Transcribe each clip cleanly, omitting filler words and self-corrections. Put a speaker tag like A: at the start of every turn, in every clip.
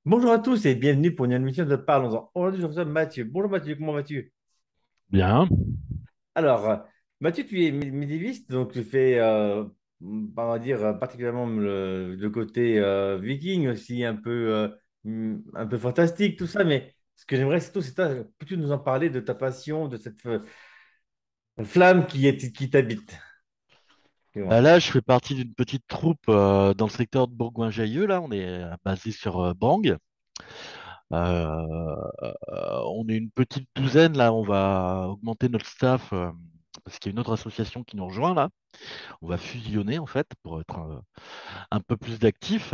A: Bonjour à tous et bienvenue pour une émission de Parlons-en. Aujourd'hui, je reçois Mathieu. Bonjour Mathieu, comment vas-tu?
B: Bien.
A: Alors, Mathieu, tu es médiéviste, donc tu fais, on va dire, particulièrement le côté viking aussi, un peu fantastique, tout ça. Mais ce que j'aimerais, c'est tout, c'est peux-tu nous en parler de ta passion, de cette flamme qui t'habite?
B: Bah
A: Dis-moi.
B: là, je fais partie d'une petite troupe dans le secteur de Bourgoin-Jallieu. Là, on est basé sur Bang. On est une petite douzaine. Là, on va augmenter notre staff parce qu'il y a une autre association qui nous rejoint là. On va fusionner en fait pour être un peu plus d'actifs.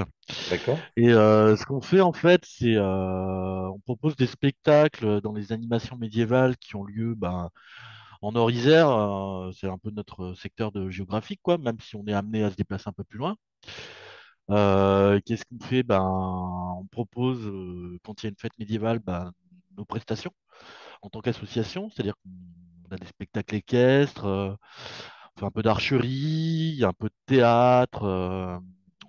A: D'accord.
B: Et ce qu'on fait en fait, c'est on propose des spectacles dans les animations médiévales qui ont lieu en Nord-Isère. C'est un peu notre secteur de géographique, quoi, même si on est amené à se déplacer un peu plus loin. Qu'est-ce qu'on fait? On propose, quand il y a une fête médiévale, nos prestations en tant qu'association, c'est-à-dire qu'on a des spectacles équestres, on fait un peu d'archerie, un peu de théâtre,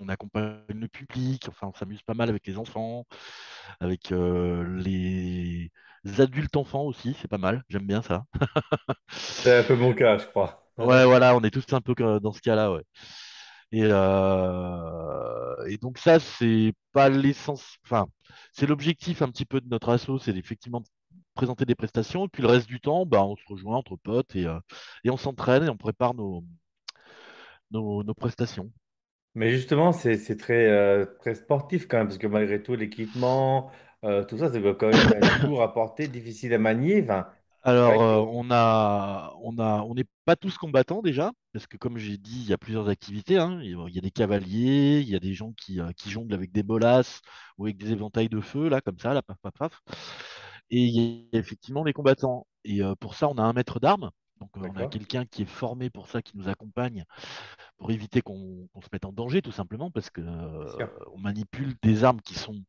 B: on accompagne le public, enfin on s'amuse pas mal avec les enfants, avec les adultes enfants aussi, c'est pas mal, j'aime bien ça.
A: C'est un peu mon cas, je crois.
B: Ouais, voilà, on est tous un peu dans ce cas-là, ouais. Et donc ça, c'est pas l'essence, enfin, c'est l'objectif un petit peu de notre asso, c'est effectivement de présenter des prestations, et puis le reste du temps, on se rejoint entre potes et on s'entraîne et on prépare nos prestations.
A: Mais justement, c'est très sportif quand même, parce que malgré tout, l'équipement, tout ça, ça doit quand même être lourd à porter, difficile à manier. Enfin, c'est
B: Alors,
A: vrai que.
B: on n'est pas tous combattants déjà, parce que comme j'ai dit, il y a plusieurs activités, hein. Il y a des cavaliers, il y a des gens qui jonglent avec des bolasses ou avec des éventails de feu, là, comme ça, là, paf, paf, paf. Et il y a effectivement les combattants. Et pour ça, on a un maître d'armes. Donc, on a
A: D'accord.
B: quelqu'un qui est formé pour ça, qui nous accompagne pour éviter qu'on se mette en danger, tout simplement, parce que
A: Bien sûr.
B: on manipule des armes qui sont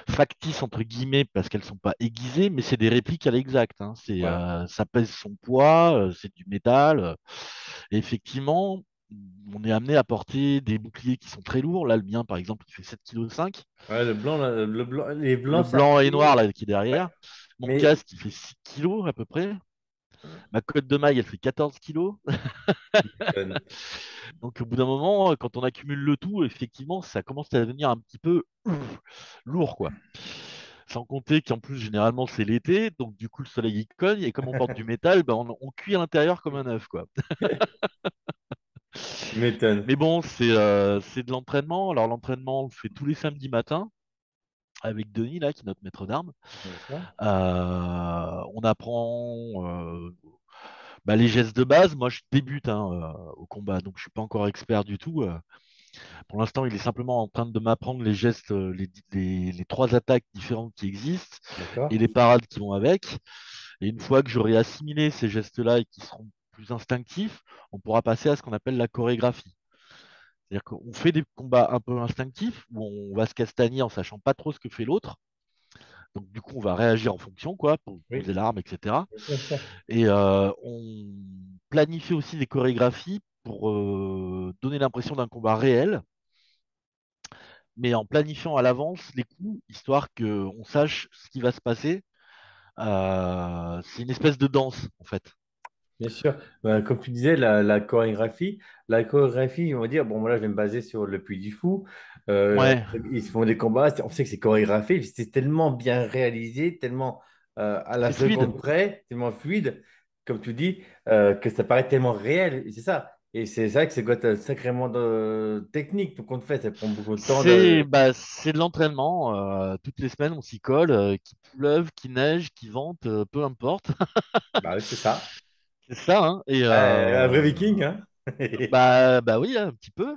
B: factices entre guillemets parce qu'elles sont pas aiguisées, mais c'est des répliques à l'exact, hein.
A: Voilà.
B: Ça pèse son poids, c'est du métal. Et effectivement, on est amené à porter des boucliers qui sont très lourds. Là, le mien, par exemple, il fait 7,5 kg.
A: Ouais, le blanc, là, le blanc, les
B: Le
A: blancs, c'est
B: blanc et noir,
A: assez.
B: là, qui est
A: Ouais.
B: derrière. Mon
A: Mais
B: casque, il fait 6 kilos à peu près. Ma cotte de maille, elle fait 14 kilos. Donc, au bout d'un moment, quand on accumule le tout, effectivement, ça commence à devenir un petit peu lourd, quoi. Sans compter qu'en plus, généralement, c'est l'été, donc du coup, le soleil il cogne, et comme on porte du métal, on cuit à l'intérieur comme un œuf, quoi.
A: tu m'étonnes.
B: Mais bon, c'est de l'entraînement. Alors, l'entraînement, on le fait tous les samedis matins avec Denis, là, qui est notre maître d'armes.
A: D'accord.
B: On apprend les gestes de base. Moi, je débute hein, au combat, donc je suis pas encore expert du tout. Pour l'instant, il est simplement en train de m'apprendre les gestes, les trois attaques différentes qui existent et
A: D'accord.
B: les parades qui vont avec. Et une fois que j'aurai assimilé ces gestes-là et qui seront plus instinctifs, on pourra passer à ce qu'on appelle la chorégraphie. C'est-à-dire qu'on fait des combats un peu instinctifs où on va se castagner en sachant pas trop ce que fait l'autre. Donc du coup, on va réagir en fonction, quoi, pour poser
A: Oui.
B: l'arme, etc.
A: Bien sûr.
B: Et on planifie aussi des chorégraphies pour donner l'impression d'un combat réel, mais en planifiant à l'avance les coups, histoire qu'on sache ce qui va se passer. C'est une espèce de danse, en fait.
A: Bien sûr. Comme tu disais, la chorégraphie, on va dire, bon, moi là, je vais me baser sur le Puy du Fou.
B: Ouais,
A: Ils se font des combats, on sait que c'est chorégraphié, c'est tellement bien réalisé, tellement à la
B: c'est fluide.
A: seconde près, tellement fluide, comme tu dis, que ça paraît tellement réel. Et c'est ça. Et c'est ça que c'est quoi, sacrément de technique, tout compte fait. Ça prend beaucoup de temps.
B: C'est de l'entraînement. Toutes les semaines, on s'y colle, qu'il pleuve, qu'il neige, qu'il vente, peu importe.
A: Bah oui, c'est ça.
B: C'est ça, hein. Et
A: Un vrai viking, hein?
B: bah oui, un petit peu.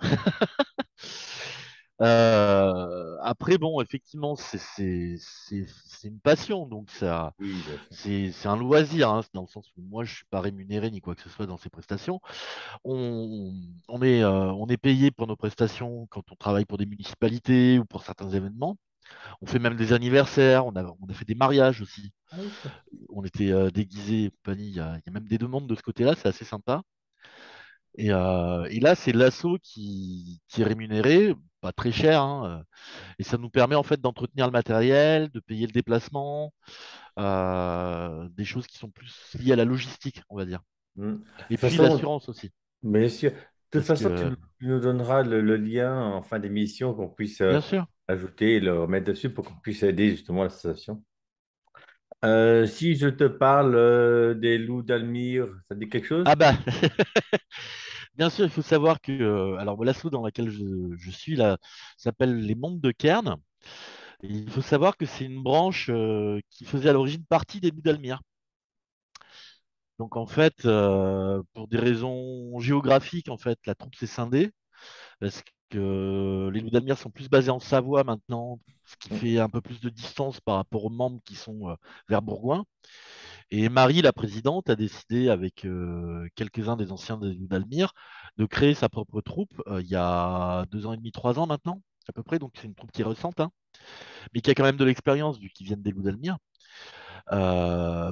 B: Après, bon, effectivement, c'est une passion, donc ça,
A: Oui, bien sûr.
B: c'est un loisir, hein, dans le sens où moi, je suis pas rémunéré ni quoi que ce soit dans ces prestations. On est payé pour nos prestations quand on travaille pour des municipalités ou pour certains événements. On fait même des anniversaires, on a fait des mariages aussi.
A: Ah oui,
B: On était déguisés et compagnie. Il y a même des demandes de ce côté-là, c'est assez sympa. Et là, c'est l'assaut qui est rémunéré, pas très cher, hein, et ça nous permet en fait d'entretenir le matériel, de payer le déplacement, des choses qui sont plus liées à la logistique, on va dire.
A: Mm. De
B: Et
A: toute
B: puis
A: façon,
B: l'assurance aussi,
A: bien sûr. De toute
B: parce
A: façon, tu
B: que,
A: tu nous donneras le lien en fin d'émission qu'on puisse
B: bien sûr.
A: ajouter et le remettre dessus pour qu'on puisse aider justement l'association. Si je te parle des loups d'Almire, ça te dit quelque
B: Ah
A: chose?
B: bah, bien sûr, il faut savoir que alors l'assaut dans laquelle je suis là s'appelle les Monts de Kern. Et il faut savoir que c'est une branche qui faisait à l'origine partie des Loups d'Almire. Donc en fait, pour des raisons géographiques, en fait, la troupe s'est scindée parce que les Loups d'Almire sont plus basés en Savoie maintenant, ce qui fait un peu plus de distance par rapport aux membres qui sont vers Bourgoin. Et Marie, la présidente, a décidé avec quelques-uns des anciens des Loups d'Almire de créer sa propre troupe il y a 2 ans et demi, 3 ans maintenant, à peu près. Donc c'est une troupe qui est récente, hein, mais qui a quand même de l'expérience vu qu'ils viennent des Loups d'Almire,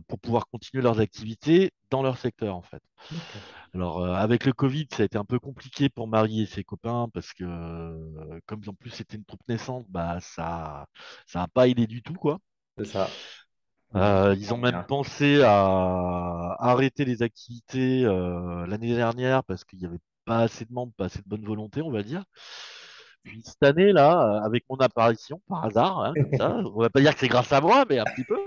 B: pour pouvoir continuer leurs activités dans leur secteur en fait.
A: D'accord.
B: Alors avec le Covid, ça a été un peu compliqué pour Marie et ses copains parce que comme en plus c'était une troupe naissante, bah ça a pas aidé du tout quoi.
A: C'est ça. Je
B: Ils
A: comprends
B: ont même
A: bien.
B: pensé à arrêter les activités l'année dernière parce qu'il n'y avait pas assez de membres, pas assez de bonne volonté, on va dire. Puis cette année, là, avec mon apparition, par hasard, hein, comme ça, on va pas dire que c'est grâce à moi, mais un petit peu.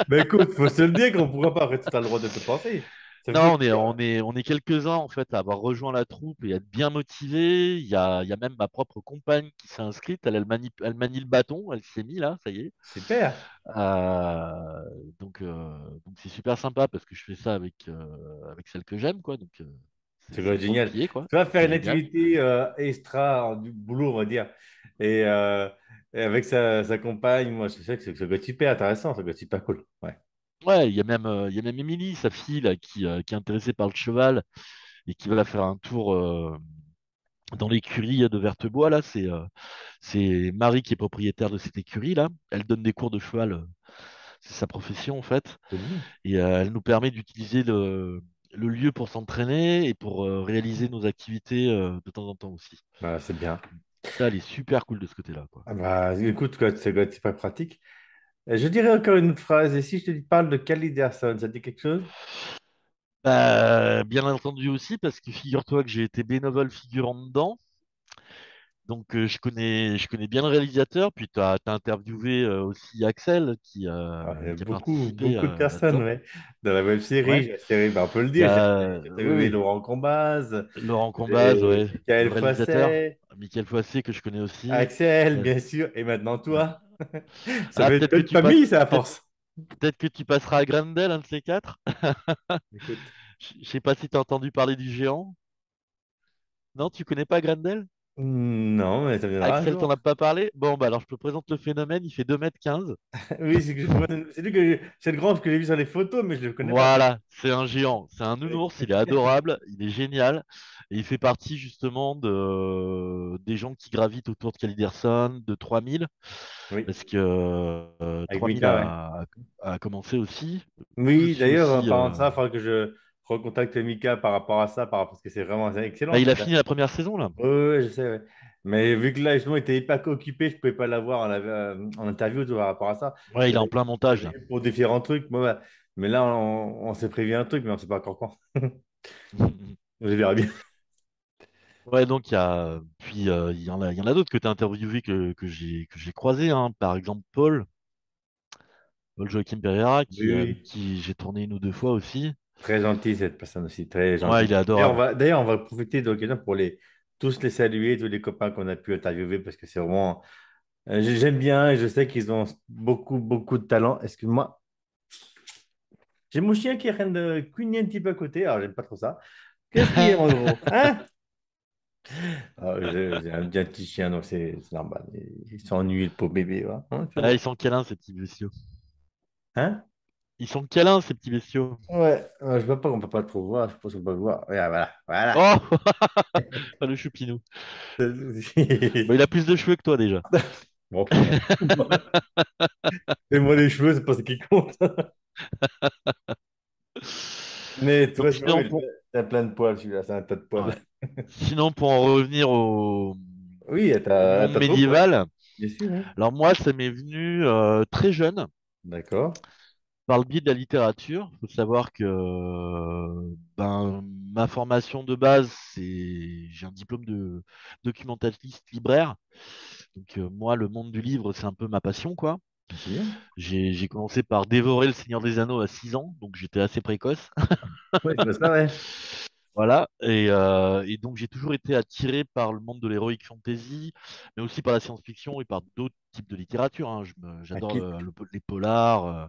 A: Mais écoute, faut se le dire qu'on ne pourra pas arrêter, tu as le droit de te penser. Ça fait
B: Non,
A: plaisir.
B: on est quelques-uns en fait à avoir rejoint la troupe et à être bien motivés. Il y a même ma propre compagne qui s'est inscrite. Elle manie le bâton, elle s'y est mise là, ça y est.
A: Super.
B: Donc c'est super sympa parce que je fais ça avec celle que j'aime, quoi. Donc
A: C'est
B: c'est
A: vrai,
B: le sang
A: génial.
B: qui est, quoi.
A: Tu vas faire
B: C'est
A: une
B: génial.
A: activité extra du boulot, on va dire. Et, euh, et avec sa compagne, moi, je sais que ça doit être super intéressant, ça doit être super cool. Ouais.
B: Ouais, il y a même Émilie, sa fille, là, qui est intéressée par le cheval et qui va faire un tour dans l'écurie de Vertebois, là. C'est Marie qui est propriétaire de cette écurie, là. Elle donne des cours de cheval, c'est sa profession, en fait.
A: C'est bien.
B: Et elle nous permet d'utiliser le lieu pour s'entraîner et pour réaliser nos activités de temps en temps aussi.
A: Ah, c'est bien.
B: Ça, elle est super cool de ce côté-là, quoi.
A: Ah bah, écoute, quoi, ça doit être super pratique. Je dirais encore une autre phrase. Et si je te parle de Kaliderson, ça te dit quelque chose?
B: Bah, bien entendu aussi, parce que figure-toi que j'ai été bénévole figurant dedans. Donc, je connais bien le réalisateur. Puis, tu as interviewé aussi Axel
A: Ah, il y a
B: qui a
A: beaucoup,
B: participé
A: beaucoup de personnes,
B: là-dedans.
A: ouais. Dans la web
B: Ouais.
A: série, la série, bah, on peut le
B: Il y
A: dire,
B: a,
A: j'ai
B: oui,
A: interviewé
B: oui,
A: Laurent Combaz,
B: Laurent Combaz,
A: et
B: ouais, le
A: Michael
B: réalisateur.
A: Foisset,
B: Michael Foissé, que je connais aussi.
A: Axel,
B: Euh,
A: bien sûr, et maintenant
B: ouais.
A: toi. Ça
B: Ah,
A: fait une belle famille, ça, à
B: peut-être,
A: force.
B: peut-être que tu passeras à Grendel, un de ces quatre.
A: Écoute.
B: Je sais pas si tu as entendu parler du géant. Non, tu connais pas Grendel?
A: Non, mais ça viendra un
B: Axel t'en
A: jour.
B: a pas parlé? Bon, bah alors je te présente le phénomène. Il fait 2,15 m.
A: Oui, c'est lui c'est le grand que j'ai vu sur les photos, mais je ne le connais pas.
B: Voilà, c'est un géant. C'est un nounours. Il est adorable. Il est génial. Et il fait partie justement des gens qui gravitent autour de Caliderson, de 3000.
A: Oui,
B: Parce que
A: avec
B: 3000
A: Mika, ouais.
B: a commencé aussi. Je
A: Oui,
B: suis
A: d'ailleurs, en
B: aussi.
A: parlant de ça, il faudra que je recontacte Mika par rapport à ça, parce que c'est vraiment
B: Bah,
A: excellent.
B: il a fini la première saison là.
A: Oui, oui, je sais, ouais. Mais vu que là, justement, il était hyper occupé, je ne pouvais pas l'avoir en interview par rapport à ça.
B: Ouais,
A: Je
B: il est en
A: l'avais
B: plein montage là.
A: prévu pour différents trucs. Ouais, ouais. Mais là, on s'est prévu un truc, mais on ne sait pas encore quand. Je verrai bien.
B: Ouais, donc il y a, puis il y en a d'autres que tu as interviewé que j'ai croisé, hein. Par exemple, Paul Joachim Pereira,
A: Oui, oui.
B: qui j'ai tourné une ou deux fois aussi.
A: Très gentil, cette personne aussi, très
B: Ouais,
A: gentille.
B: il est adorable.
A: D'ailleurs, on va profiter de l'occasion pour tous les saluer, tous les copains qu'on a pu interviewer, parce que c'est vraiment. J'aime bien et je sais qu'ils ont beaucoup, beaucoup de talent. Excuse-moi. J'ai mon chien qui est en train de cugner un petit peu à côté, alors j'aime pas trop ça. Qu'est-ce qu'il y a, mon gros? Hein? J'ai un petit chien, donc c'est normal. Il s'ennuie, le pauvre bébé. Va. Hein, tu
B: Ah,
A: vois.
B: ils sont câlins, ces petits bestiaux.
A: Hein?
B: Ils sont câlins, ces petits bestiaux.
A: Ouais, je vois pas qu'on peut pas trop voir. Je pense qu'on peut voir. Voilà, voilà, voilà.
B: Oh, pas le choupinou. Bon, il a plus de cheveux que toi déjà.
A: Bon, et moi, les cheveux, c'est pas ce qui compte. Mais tu
B: Donc
A: vois, sinon,
B: sinon,
A: oui. C'est plein de poils, celui-là, c'est un tas de poils.
B: Ouais. Sinon, pour en revenir
A: Oui,
B: au
A: à
B: monde
A: ta troupe, oui.
B: médiéval,
A: Bien sûr, oui.
B: alors moi, ça m'est venu très jeune
A: D'accord.
B: par le biais de la littérature. Il faut savoir que ben, ma formation de base, j'ai un diplôme de documentaliste libraire. Donc moi, le monde du livre, c'est un peu ma passion, quoi.
A: C'est bien.
B: J'ai commencé par dévorer Le Seigneur des Anneaux à 6 ans, donc j'étais assez précoce.
A: Oui, c'est ça, ouais.
B: Voilà, et donc j'ai toujours été attiré par le monde de l'heroic fantasy, mais aussi par la science-fiction et par d'autres types de littérature, hein.
A: Ah,
B: J'adore les polars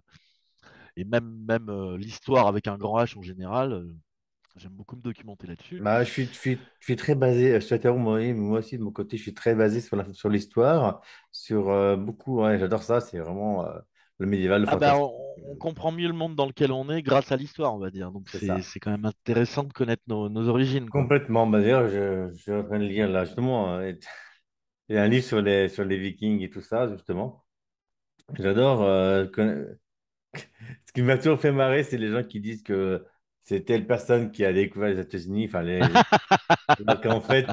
B: et même l'histoire avec un grand H en général. J'aime beaucoup me documenter là-dessus.
A: bah, je suis très basé, je t'interromps, moi aussi de mon côté, je suis très basé sur sur l'histoire, sur beaucoup, ouais, j'adore ça, c'est vraiment le médiéval, le
B: Ah bah
A: fantastique,
B: on comprend mieux le monde dans lequel on est grâce à l'histoire, on va dire. Donc
A: c'est ça.
B: c'est quand même intéressant de connaître nos origines, quoi.
A: Complètement, bah, d'ailleurs, je suis en train de lire là, justement, il y a un livre sur les Vikings et tout ça, justement. J'adore. Ce qui m'a toujours fait marrer, c'est les gens qui disent que c'est telle personne qui a découvert les États-Unis, enfin, alors qu'en fait,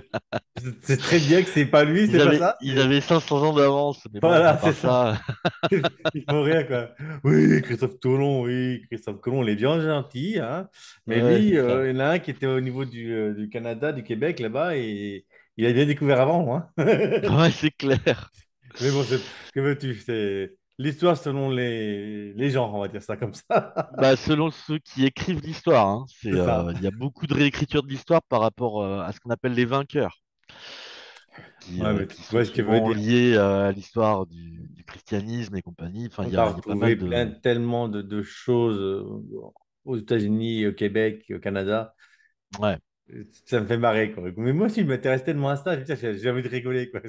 A: c'est très bien que c'est pas lui, c'est pas ça.
B: Ils avaient 500 ans d'avance, mais bon, à
A: Voilà, c'est
B: part
A: ça.
B: ça,
A: Ils font rire, quoi. Oui, Christophe Colomb, oui, Christophe Colomb, il est bien gentil, hein. Mais
B: ouais,
A: lui,
B: c'est ça.
A: il y en a un qui était au niveau du Canada, du Québec, là-bas, et il a bien découvert avant, hein.
B: Ouais, c'est clair.
A: Mais bon, que veux-tu? C'est l'histoire selon les gens, on va dire ça comme ça.
B: Bah, selon ceux qui écrivent l'histoire, hein,
A: C'est ça.
B: il y a beaucoup de réécriture de l'histoire par rapport à ce qu'on appelle les vainqueurs,
A: Ouais, mais tu
B: qui sont
A: vois ce que veut
B: souvent
A: dire.
B: liés à l'histoire du christianisme et compagnie. Enfin,
A: On t'a
B: il y a pas mal
A: retrouvé
B: de...
A: tellement de choses aux États-Unis, au Québec, au Canada.
B: Ouais.
A: Ça me fait marrer, quoi. Mais moi aussi, je m'intéresse tellement à ça. Putain, j'ai envie de rigoler, quoi.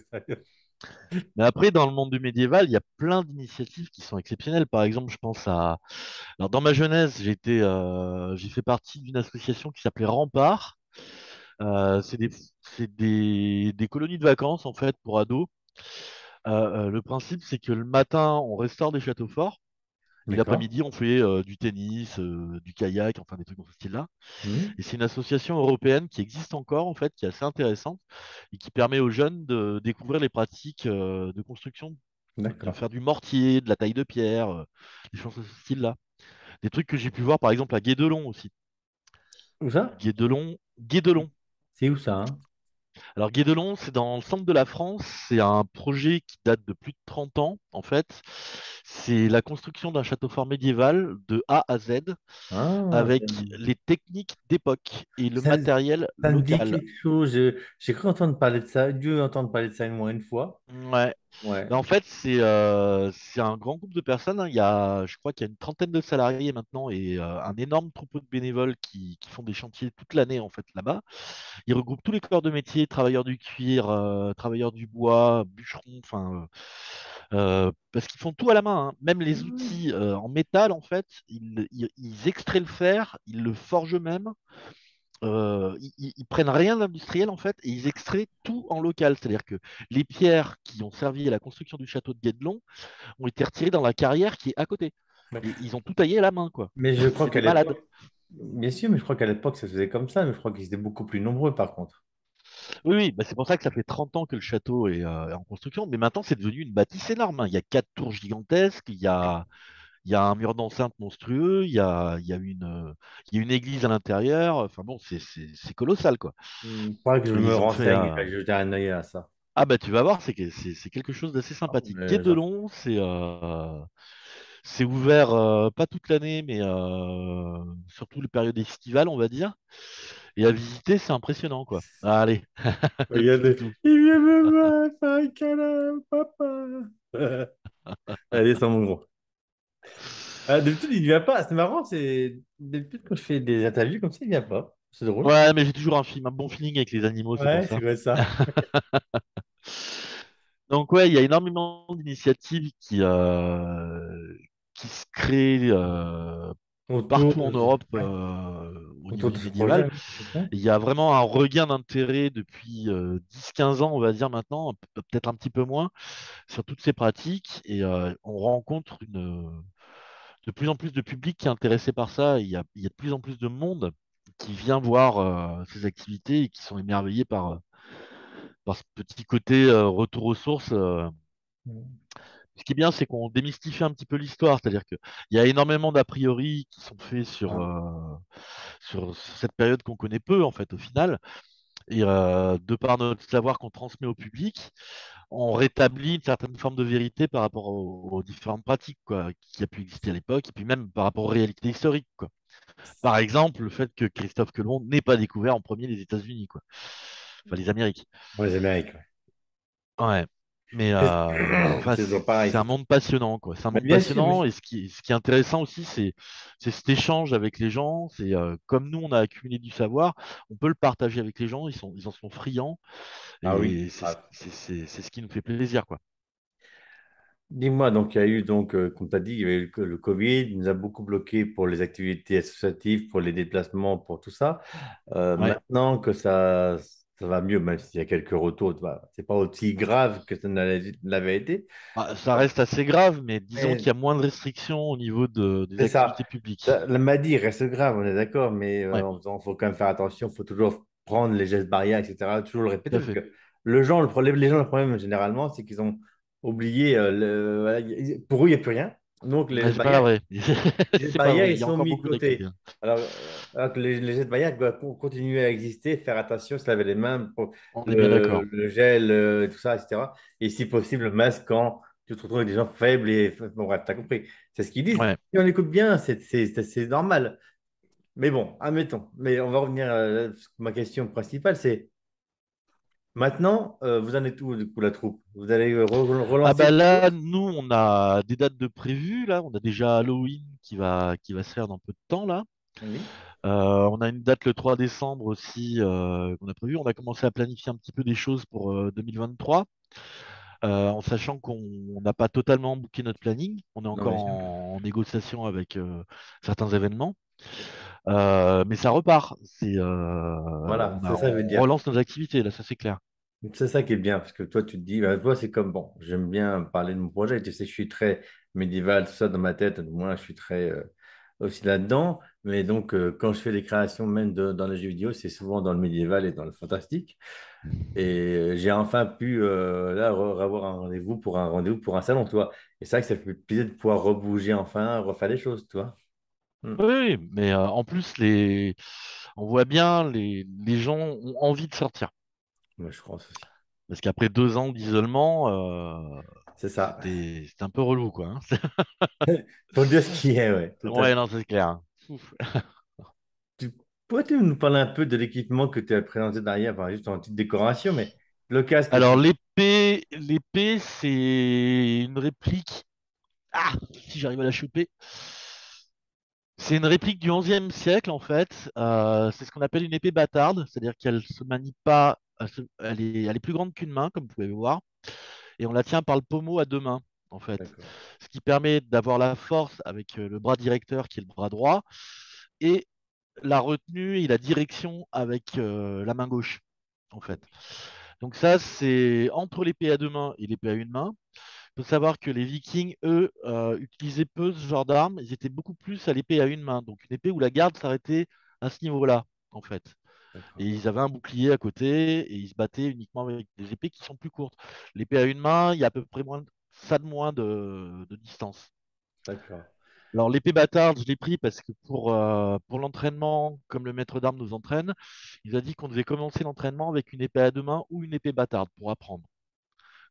B: Mais après, dans le monde du médiéval, il y a plein d'initiatives qui sont exceptionnelles. Par exemple, je pense à... Alors, dans ma jeunesse, j'ai fait partie d'une association qui s'appelait Rempart. C'est des colonies de vacances, en fait, pour ados. Le principe, c'est que le matin, on restaure des châteaux forts. Et
A: D'accord.
B: l'après-midi, on fait du tennis, du kayak, enfin des trucs dans ce style-là.
A: Mhm.
B: Et c'est une association européenne qui existe encore, en fait, qui est assez intéressante et qui permet aux jeunes de découvrir les pratiques de construction, de
A: D'accord.
B: faire du mortier, de la taille de pierre, des choses de ce style-là. Des trucs que j'ai pu voir, par exemple, à Guédelon aussi.
A: Où ça?
B: Guédelon.
A: C'est où ça, hein?
B: Alors Guédelon, c'est dans le centre de la France. C'est un projet qui date de plus de 30 ans, en fait. C'est la construction d'un château fort médiéval de A à Z
A: Ah,
B: avec les techniques d'époque et le
A: ça,
B: matériel
A: ça me dit
B: local.
A: quelque chose. J'ai cru entendre parler de ça. Dû entendre parler de ça une fois.
B: Ouais.
A: Ouais.
B: Ben, en fait, c'est un grand groupe de personnes, hein. Je crois qu'il y a une trentaine de salariés maintenant et un énorme troupeau de bénévoles qui font des chantiers toute l'année en fait là-bas. Ils regroupent tous les corps de métier, travailleurs du cuir, travailleurs du bois, bûcherons, enfin, parce qu'ils font tout à la main, hein. Même les outils en métal, en fait, ils extraient le fer, ils le forgent eux-mêmes. Ils prennent rien d'industriel en fait et ils extraient tout en local. C'est-à-dire que les pierres qui ont servi à la construction du château de Guédelon ont été retirées dans la carrière qui est à côté.
A: Ouais.
B: Et ils ont tout taillé à la main, quoi.
A: Mais je crois
B: C'est
A: qu'à
B: des malades.
A: l'époque, bien sûr, mais je crois qu'à l'époque, ça se faisait comme ça. Mais je crois qu'ils étaient beaucoup plus nombreux, par contre.
B: Oui, oui, bah c'est pour ça que ça fait 30 ans que le château est en construction. Mais maintenant, c'est devenu une bâtisse énorme, hein. Il y a 4 tours gigantesques, il y a un mur d'enceinte monstrueux, il y a une église à l'intérieur. Enfin bon, c'est colossal, quoi.
A: Faudrait que je
B: Et
A: me
B: ils ont fait
A: renseigne et
B: un...
A: que je jette un œil à ça.
B: Ah bah tu vas voir, c'est quelque chose d'assez
A: Ah,
B: sympathique.
A: mais
B: Guédelon, c'est ouvert pas toute l'année, mais surtout les périodes estivales, on va dire. Et à visiter, c'est impressionnant, quoi. Ah, allez, touche
A: regardez,
B: tout.
A: il vient me voir, c'est un câlin, papa. Allez, c'est mon gros. D'habitude, il ne vient pas. C'est marrant, c'est d'habitude quand je fais des interviews comme ça, il ne vient pas. C'est drôle.
B: Ouais, mais j'ai toujours un bon feeling avec les animaux, c'est pour
A: Ouais, c'est
B: ça.
A: quoi ça?
B: Donc ouais, il y a énormément d'initiatives qui se créent
A: Autour,
B: partout en Europe
A: ouais,
B: au niveau
A: autour de
B: du
A: ce projet,
B: médiéval.
A: oui, c'est ça.
B: Et il y a vraiment un regain d'intérêt depuis 10-15 ans, on va dire maintenant, peut-être un petit peu moins, sur toutes ces pratiques. Et on rencontre de plus en plus de public qui est intéressé par ça. Il y a de plus en plus de monde qui vient voir ces activités et qui sont émerveillés par ce petit côté retour aux sources. Ce qui est bien, c'est qu'on démystifie un petit peu l'histoire, c'est-à-dire qu'il y a énormément d'a priori qui sont faits
A: Ah,
B: sur cette période qu'on connaît peu, en fait, au final. Et de par notre savoir qu'on transmet au public, on rétablit une certaine forme de vérité par rapport aux différentes pratiques quoi, qui a pu exister à l'époque, et puis même par rapport aux réalités historiques. Quoi. Par exemple, le fait que Christophe Colomb n'ait pas découvert en premier les États-Unis, quoi. Enfin les Amériques.
A: pour les Amériques.
B: Ouais. Mais enfin,
A: C'est toujours pareil.
B: c'est un monde passionnant, quoi. C'est un
A: Mais
B: monde
A: bien sûr,
B: passionnant,
A: mais...
B: et ce qui est intéressant aussi, c'est cet échange avec les gens. C'est comme nous, on a accumulé du savoir, on peut le partager avec les gens. Ils en sont friands,
A: Ah oui.
B: et c'est ce qui nous fait plaisir, quoi.
A: Dis-moi, donc il y a eu, donc, comme tu as dit, il y avait eu le Covid, il nous a beaucoup bloqué pour les activités associatives, pour les déplacements, pour tout ça.
B: Ouais.
A: Maintenant que ça va mieux, même s'il y a quelques retours, tu vois, c'est pas aussi grave que ça ne l'avait été.
B: Bah, ça reste assez grave, mais disons qu'il
A: Mais
B: y a moins de restrictions au niveau des
A: c'est ça.
B: activités publiques.
A: La maladie reste grave, on est d'accord, mais
B: Ouais,
A: il faut quand même faire attention, il faut toujours prendre les gestes barrières, etc. Toujours le
B: tout
A: répéter,
B: à
A: parce
B: fait.
A: que les gens, le problème généralement, c'est qu'ils ont oublié, voilà, pour eux, il n'y a plus rien. Donc
B: Mais
A: les
B: c'est pas
A: barrières,
B: vrai.
A: les
B: C'est pas
A: barrières,
B: vrai.
A: ils
B: Il y a
A: sont
B: encore
A: mis de
B: beaucoup d'activités.
A: côté. Alors que les gestes barrières doivent continuer à exister, faire attention, se laver les mains, pour
B: On est bien d'accord.
A: le gel, tout ça, etc. Et si possible, le masque quand tu te retrouves avec des gens faibles et bon, bref, t'as compris. C'est ce qu'ils disent.
B: Ouais.
A: Si on écoute bien, c'est normal. Mais bon, admettons. Mais on va revenir à ma question principale, c'est maintenant, vous en êtes où, du coup, la troupe? Vous allez
B: Ah
A: relancer
B: bah
A: des
B: là,
A: choses?
B: nous, on a des dates de prévues. Là, on a déjà Halloween qui va se faire dans peu de temps là.
A: Oui.
B: On a une date le 3 décembre aussi qu'on a prévu. On a commencé à planifier un petit peu des choses pour 2023, en sachant qu'on n'a pas totalement booké notre planning. On est
A: Non,
B: encore
A: bien sûr.
B: en négociation avec certains événements. Mais ça repart.
A: Voilà, c'est ça que je veux
B: On
A: dire.
B: relance nos activités, là, ça c'est clair.
A: C'est ça qui est bien, parce que toi, tu te dis, bah, toi, c'est comme, bon, j'aime bien parler de mon projet, tu sais, je suis très médiéval, tout ça dans ma tête, moi, je suis très aussi là-dedans, mais donc, quand je fais des créations, même dans les jeux vidéo, c'est souvent dans le médiéval et dans le fantastique, et j'ai enfin pu, là, avoir un rendez-vous pour un salon, tu vois, et c'est vrai que ça fait plaisir de pouvoir rebouger enfin, refaire des choses, tu vois. Hmm.
B: Oui, oui, mais en plus, on voit bien les gens ont envie de sortir.
A: Moi, je pense aussi.
B: Parce qu'après 2 ans d'isolement,
A: C'est ça.
B: c'était un peu relou, quoi. Hein.
A: Faut dire ce qui est, ouais, tout à
B: Ouais,
A: fait.
B: non, c'est clair. Ouf.
A: Tu pourrais-tu nous parler un peu de l'équipement que tu as présenté derrière, enfin, juste en petite décoration, mais le casque,
B: Alors,
A: c'est...
B: l'épée, c'est une réplique. Ah, si j'arrive à la choper. C'est une réplique du XIe siècle, en fait. C'est ce qu'on appelle une épée bâtarde, c'est-à-dire qu'elle se manie pas, elle est plus grande qu'une main, comme vous pouvez voir, et on la tient par le pommeau à 2 mains, en fait.
A: D'accord,
B: Ce qui permet d'avoir la force avec le bras directeur, qui est le bras droit, et la retenue et la direction avec la main gauche, en fait. Donc ça, c'est entre l'épée à 2 mains et l'épée à une main. Il faut savoir que les Vikings, eux, utilisaient peu ce genre d'armes. Ils étaient beaucoup plus à l'épée à une main. Donc une épée où la garde s'arrêtait à ce niveau-là, en fait. Et
A: d'accord,
B: ils avaient un bouclier à côté et ils se battaient uniquement avec des épées qui sont plus courtes. L'épée à une main, il y a à peu près ça de moins de distance.
A: d'accord,
B: Alors l'épée bâtarde, je l'ai pris parce que pour l'entraînement, comme le maître d'armes nous entraîne, il a dit qu'on devait commencer l'entraînement avec une épée à 2 mains ou une épée bâtarde pour apprendre.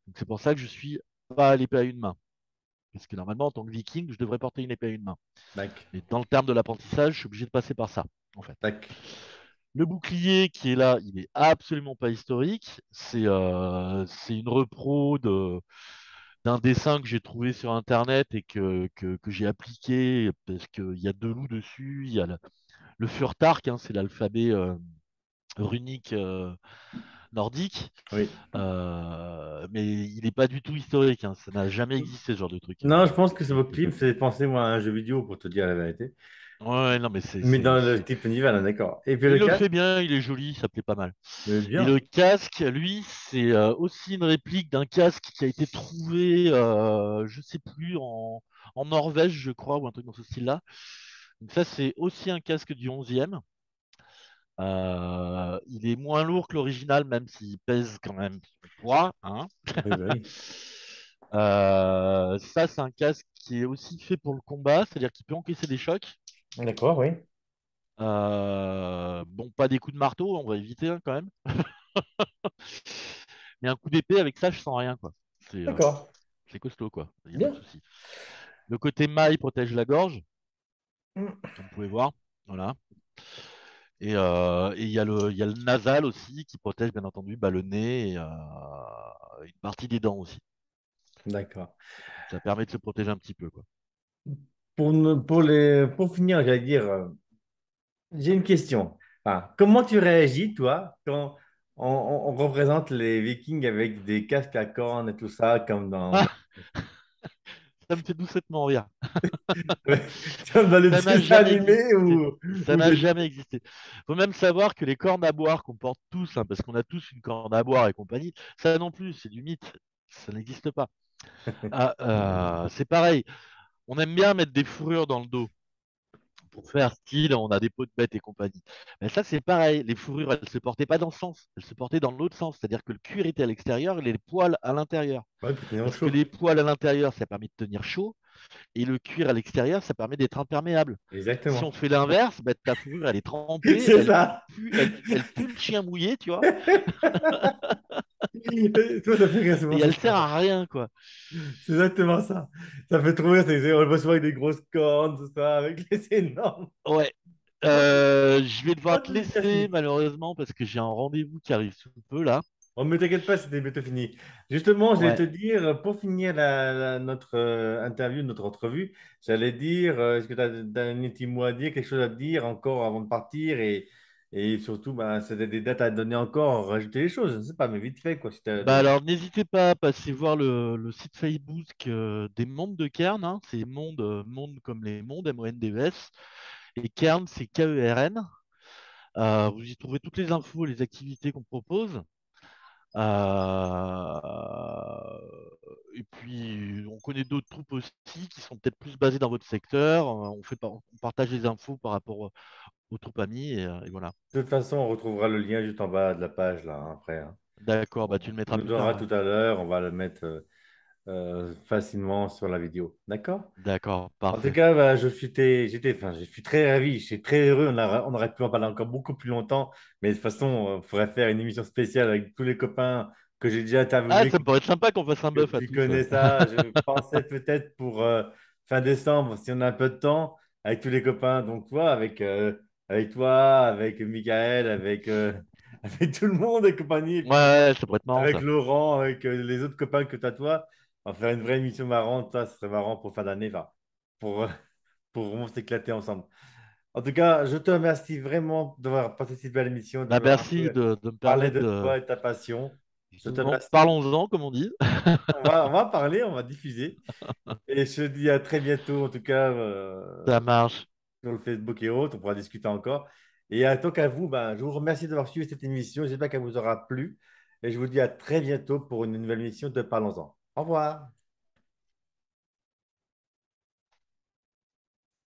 B: Donc c'est pour ça que je suis pas à l'épée à une main. Parce que normalement, en tant que viking, je devrais porter une épée à une main.
A: d'accord,
B: Mais dans le terme de l'apprentissage, je suis obligé de passer par ça, en fait.
A: d'accord.
B: Le bouclier qui est là, il est absolument pas historique. C'est une repro d'un dessin que j'ai trouvé sur Internet et que j'ai appliqué parce qu'il y a 2 loups dessus. Il y a le Furtark, hein, c'est l'alphabet runique nordique.
A: Oui.
B: Mais il n'est pas du tout historique. Hein. Ça n'a jamais existé, ce genre de truc. Hein.
A: Non, je pense que ce
B: C'est-
A: beau clip fait penser, moi, à un jeu vidéo, pour te dire la vérité.
B: Ouais, non, mais
A: Mais dans le type Nival, hein, d'accord. Et puis
B: il
A: le
B: le
A: casque,
B: fait bien, il est joli, ça plaît pas mal. Et
A: bien.
B: le casque, lui, c'est aussi une réplique d'un casque qui a été trouvé, je sais plus, en Norvège, je crois, ou un truc dans ce style-là. Donc ça, c'est aussi un casque du 11e. Il est moins lourd que l'original, même s'il pèse quand même son poids, hein.
A: Oui, bah oui.
B: Ça, c'est un casque qui est aussi fait pour le combat, c'est-à-dire qu'il peut encaisser des chocs.
A: D'accord, oui.
B: Bon, pas des coups de marteau, on va éviter hein, quand même. Mais un coup d'épée avec ça, je sens rien, quoi.
A: D'accord.
B: C'est costaud, quoi. Il n'y a pas de
A: Bien.
B: souci. Le côté maille protège la gorge,
A: Mm.
B: comme vous pouvez voir. Voilà. Et il y a le nasal aussi qui protège bien entendu bah, le nez et une partie des dents aussi.
A: D'accord.
B: Donc, ça permet de se protéger un petit peu, quoi.
A: Pour finir, j'allais dire, j'ai une question. Enfin, comment tu réagis, toi, quand on représente les Vikings avec des casques à cornes et tout ça, comme dans,
B: Ah, ça me fait doucement rire.
A: comme dans les
B: Ça n'a
A: dessins
B: jamais
A: animés
B: existé. Ça
A: ou
B: n'a
A: des...
B: jamais existé. Faut même savoir que les cornes à boire qu'on porte tous, hein, parce qu'on a tous une corne à boire et compagnie, ça non plus, c'est du mythe. Ça n'existe pas. C'est pareil. On aime bien mettre des fourrures dans le dos pour faire style, on a des peaux de bêtes et compagnie. Mais ça, c'est pareil. Les fourrures, elles ne se portaient pas dans ce sens. Elles se portaient dans l'autre sens. C'est-à-dire que le cuir était à l'extérieur et les poils à l'intérieur.
A: Ouais, pour tenir au
B: Parce que
A: chaud.
B: les poils à l'intérieur, ça permet de tenir chaud. Et le cuir à l'extérieur, ça permet d'être imperméable. Si on
A: Exactement.
B: fait l'inverse, bah, ta fourrure, elle est trempée,
A: C'est ça.
B: elle pue le chien mouillé, tu vois,
A: Toi, ça fait rire souvent
B: et
A: cette
B: elle sert
A: histoire.
B: à rien, quoi.
A: C'est exactement ça. Ça fait trop rire. On le voit souvent avec des grosses cornes, tout ça, avec les énormes.
B: Ouais. Je vais
A: Oh,
B: devoir te
A: tu les
B: laisser,
A: classiques.
B: malheureusement, parce que j'ai un rendez-vous qui arrive sous peu, là.
A: Oh, mais t'inquiète pas, c'était bientôt fini. Justement, je vais
B: Ouais.
A: te dire, pour finir notre interview, notre entrevue, j'allais dire, est-ce que tu as, un petit mot à dire, quelque chose à dire encore avant de partir et surtout, bah, c'est des dates à donner encore, rajouter les choses. Je ne sais pas, mais vite fait, quoi. Si t'as
B: Bah alors, n'hésitez pas à passer voir le site Facebook des mondes de Kern, hein. C'est monde comme les mondes, M-O-N-D-E-S. Et Kern, c'est K-E-R-N. Vous y trouverez toutes les infos, les activités qu'on propose. Euh, et puis, on connaît d'autres troupes aussi qui sont peut-être plus basées dans votre secteur. On partage les infos par rapport aux troupes amies et voilà.
A: De toute façon, on retrouvera le lien juste en bas de la page, là, hein, après, hein.
B: D'accord, bah tu
A: On
B: le
A: on
B: mettras
A: nous
B: plus tard,
A: donnera
B: ouais.
A: tout à l'heure, on va le mettre facilement sur la vidéo. D'accord?
B: D'accord,
A: En tout
B: parfait.
A: cas, bah, je suis très ravi, je suis très heureux. On aurait pu en parler encore beaucoup plus longtemps, mais de toute façon, il faudrait faire une émission spéciale avec tous les copains que j'ai déjà
B: Ah,
A: interviewés,
B: ça me pourrait être sympa qu'on fasse un
A: que
B: bœuf à
A: tu
B: tous, ouais.
A: connais ça. Je pensais peut-être pour fin décembre, si on a un peu de temps, avec tous les copains. Donc, toi, avec toi, avec Michael, avec tout le monde et compagnie, et
B: Ouais,
A: puis
B: ouais, ça pourrait être marrant,
A: avec
B: ça.
A: Laurent, avec les autres copains que tu as, toi, on va faire une vraie émission marrante. Ça, ce serait marrant pour fin d'année, enfin, pour, pour vraiment s'éclater ensemble. En tout cas, je te remercie vraiment d'avoir participé à l'émission, de
B: Bah
A: m'avoir un
B: merci
A: peu
B: de me
A: parlé
B: permettre
A: de
B: de...
A: toi et de ta passion. Je te
B: Justement,
A: remercie.
B: parlons-en, comme on dit.
A: On va parler, on va diffuser. Et je te dis à très bientôt, en tout cas,
B: Ça marche.
A: sur le Facebook et autres. On pourra discuter encore. Et tant qu'à vous, ben, je vous remercie d'avoir suivi cette émission. J'espère qu'elle vous aura plu. Et je vous dis à très bientôt pour une nouvelle émission de Parlons-en. Au revoir.